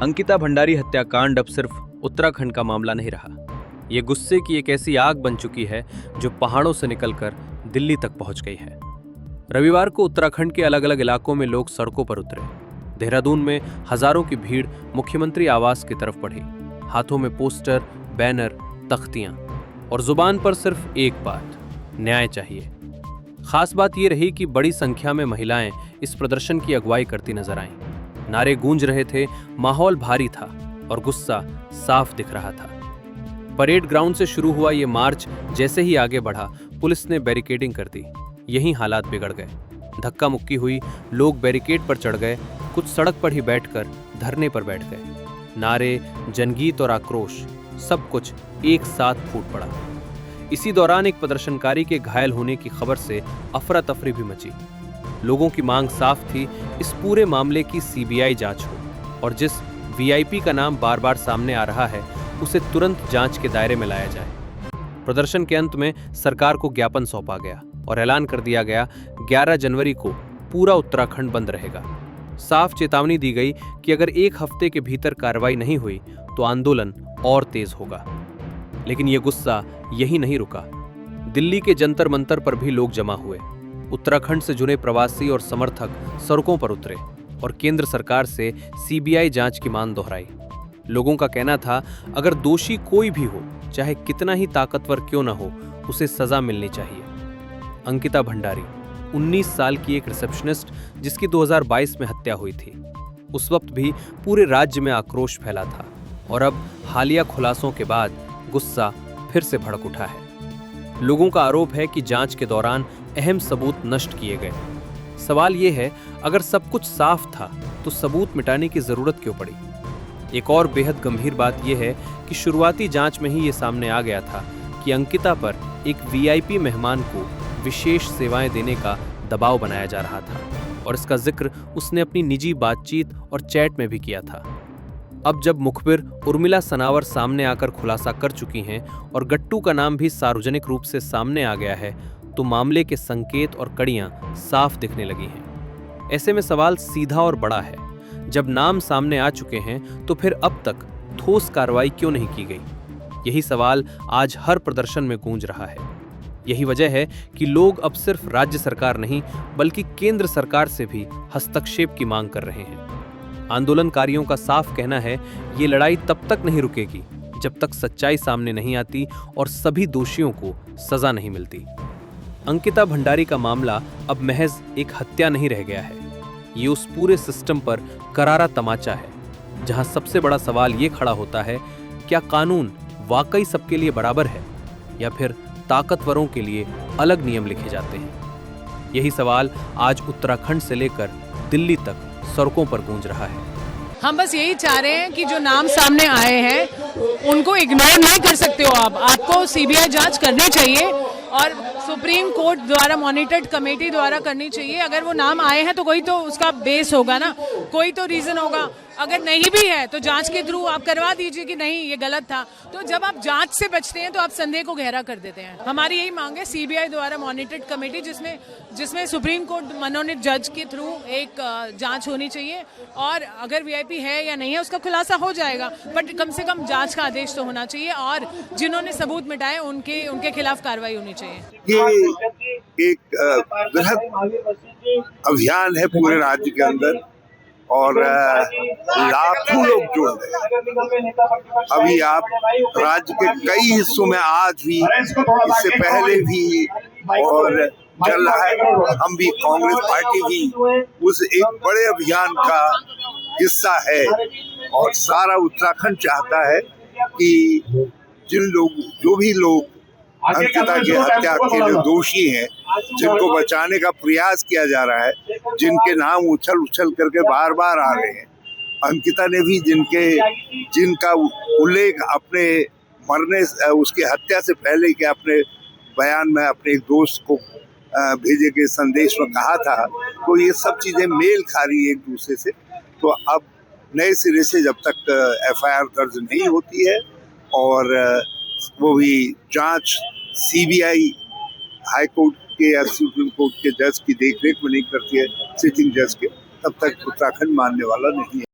अंकिता भंडारी हत्याकांड अब सिर्फ उत्तराखंड का मामला नहीं रहा। ये गुस्से की एक ऐसी आग बन चुकी है जो पहाड़ों से निकलकर दिल्ली तक पहुंच गई है। रविवार को उत्तराखंड के अलग अलग इलाकों में लोग सड़कों पर उतरे। देहरादून में हजारों की भीड़ मुख्यमंत्री आवास की तरफ बढ़ी। हाथों में पोस्टर, बैनर, तख्तियां और जुबान पर सिर्फ एक बात, न्याय चाहिए। खास बात यह रही कि बड़ी संख्या में महिलाएं इस प्रदर्शन की अगुवाई करती नजर आईं। नारे गूंज रहे थे, माहौल भारी था और गुस्सा साफ दिख रहा था। परेड ग्राउंड से शुरू हुआ ये मार्च जैसे ही आगे बढ़ा, पुलिस ने बैरिकेडिंग कर दी। यहीं हालात बिगड़ गए। धक्का मुक्की हुई, लोग बैरिकेड पर चढ़ गए, कुछ सड़क पर ही बैठकर धरने पर बैठ गए। नारे, जनगीत और आक्रोश सब कुछ एक साथ फूट पड़ा। इसी दौरान एक प्रदर्शनकारी के घायल होने की खबर से अफरा तफरी भी मची। लोगों की मांग साफ थी, इस पूरे मामले की सीबीआई जांच हो और जिस वीआईपी का नाम बार बार सामने आ रहा है उसे तुरंत जांच के दायरे में लाया जाए। प्रदर्शन के अंत में सरकार को ज्ञापन सौंपा गया और ऐलान कर दिया गया 11 जनवरी को पूरा उत्तराखंड बंद रहेगा। साफ चेतावनी दी गई कि अगर एक हफ्ते के भीतर कार्रवाई नहीं हुई तो आंदोलन और तेज होगा। लेकिन यह गुस्सा यही नहीं रुका। दिल्ली के जंतर मंतर पर भी लोग जमा हुए। उत्तराखंड से जुड़े प्रवासी और समर्थक सड़कों पर उतरे और केंद्र सरकार से सीबीआई जांच की मांग दोहराई। लोगों का कहना था, अगर दोषी कोई भी हो, चाहे कितना ही ताकतवर क्यों न हो, उसे सजा मिलनी चाहिए। अंकिता भंडारी 19 साल की एक रिसेप्शनिस्ट जिसकी 2022 में हत्या हुई थी। उस वक्त भी पूरे राज्य में आक्रोश फैला था और अब हालिया खुलासों के बाद गुस्सा फिर से भड़क उठा है। लोगों का आरोप है कि जांच के दौरान अहम सबूत नष्ट किए गए। सवाल यह है, अगर सब कुछ साफ था तो सबूत मिटाने की जरूरत क्यों पड़ी? एक और बेहद गंभीर बात यह है कि शुरुआती जांच में ही यह सामने आ गया था कि अंकिता पर एक वीआईपी मेहमान को विशेष सेवाएं देने का दबाव बनाया जा रहा था और इसका जिक्र उसने अपनी निजी बातचीत और चैट में भी किया था। अब जब मुखबिर उर्मिला सनावर सामने आकर खुलासा कर चुकी हैं और गट्टू का नाम भी सार्वजनिक रूप से सामने आ गया है, तो मामले के संकेत और कड़ियां साफ दिखने लगी हैं। ऐसे में सवाल सीधा और बड़ा है, जब नाम सामने आ चुके हैं तो फिर अब तक ठोस कार्रवाई क्यों नहीं की गई? यही सवाल आज हर प्रदर्शन में गूंज रहा है। यही वजह है कि लोग अब सिर्फ राज्य सरकार नहीं बल्कि केंद्र सरकार से भी हस्तक्षेप की मांग कर रहे हैं। आंदोलनकारियों का साफ कहना है, ये लड़ाई तब तक नहीं रुकेगी जब तक सच्चाई सामने नहीं आती और सभी दोषियों को सजा नहीं मिलती। अंकिता भंडारी का मामला अब महज एक हत्या नहीं रह गया है। ये उस पूरे सिस्टम पर करारा तमाचा है जहां सबसे बड़ा सवाल ये खड़ा होता है, क्या कानून वाकई सबके लिए बराबर है या फिर ताकतवरों के लिए अलग नियम लिखे जाते हैं? यही सवाल आज उत्तराखंड से लेकर दिल्ली तक सड़कों पर गूंज रहा है। हम बस यही चाह रहे हैं कि जो नाम सामने आए हैं उनको इग्नोर नहीं कर सकते हो आप। आपको सीबीआई जांच करनी चाहिए और सुप्रीम कोर्ट द्वारा मॉनिटर्ड कमेटी द्वारा करनी चाहिए। अगर वो नाम आए हैं तो कोई तो उसका बेस होगा ना, कोई तो रीजन होगा। अगर नहीं भी है तो जांच के थ्रू आप करवा दीजिए कि नहीं ये गलत था। तो जब आप जांच से बचते हैं तो आप संदेह को गहरा कर देते हैं। हमारी यही मांग है सीबीआई द्वारा मॉनिटर्ड कमेटी जिसमें सुप्रीम कोर्ट मनोनीत जज के थ्रू एक जांच होनी चाहिए और अगर वीआईपी है या नहीं है उसका खुलासा हो जाएगा, बट कम से कम जांच का आदेश तो होना चाहिए और जिन्होंने सबूत मिटाए उनके खिलाफ कार्रवाई होनी चाहिए। ये एक बृहद अभियान है पूरे राज्य के अंदर और लाखों लोग जुड़ गए। अभी आप राज्य के कई हिस्सों में आज भी, इससे पहले भी और चल रहा है। हम भी, कांग्रेस पार्टी भी उस एक बड़े अभियान का हिस्सा है और सारा उत्तराखंड चाहता है कि जो भी लोग अंकिता की हत्या के जो दोषी हैं, जिनको बचाने का प्रयास किया जा रहा है, जिनके नाम उछल उछल करके बार बार आ रहे हैं, अंकिता ने भी जिनका उल्लेख अपने मरने, उसकी हत्या से पहले के अपने बयान में अपने एक दोस्त को भेजे के संदेश में कहा था, तो ये सब चीजें मेल खा रही है एक दूसरे से। तो अब नए सिरे से जब तक एफआईआर दर्ज नहीं होती है और वो भी जांच सीबीआई हाई कोर्ट के या सुप्रीम कोर्ट के जज की देखरेख में नहीं करती है, सिटिंग जज के, तब तक उत्तराखंड मानने वाला नहीं है।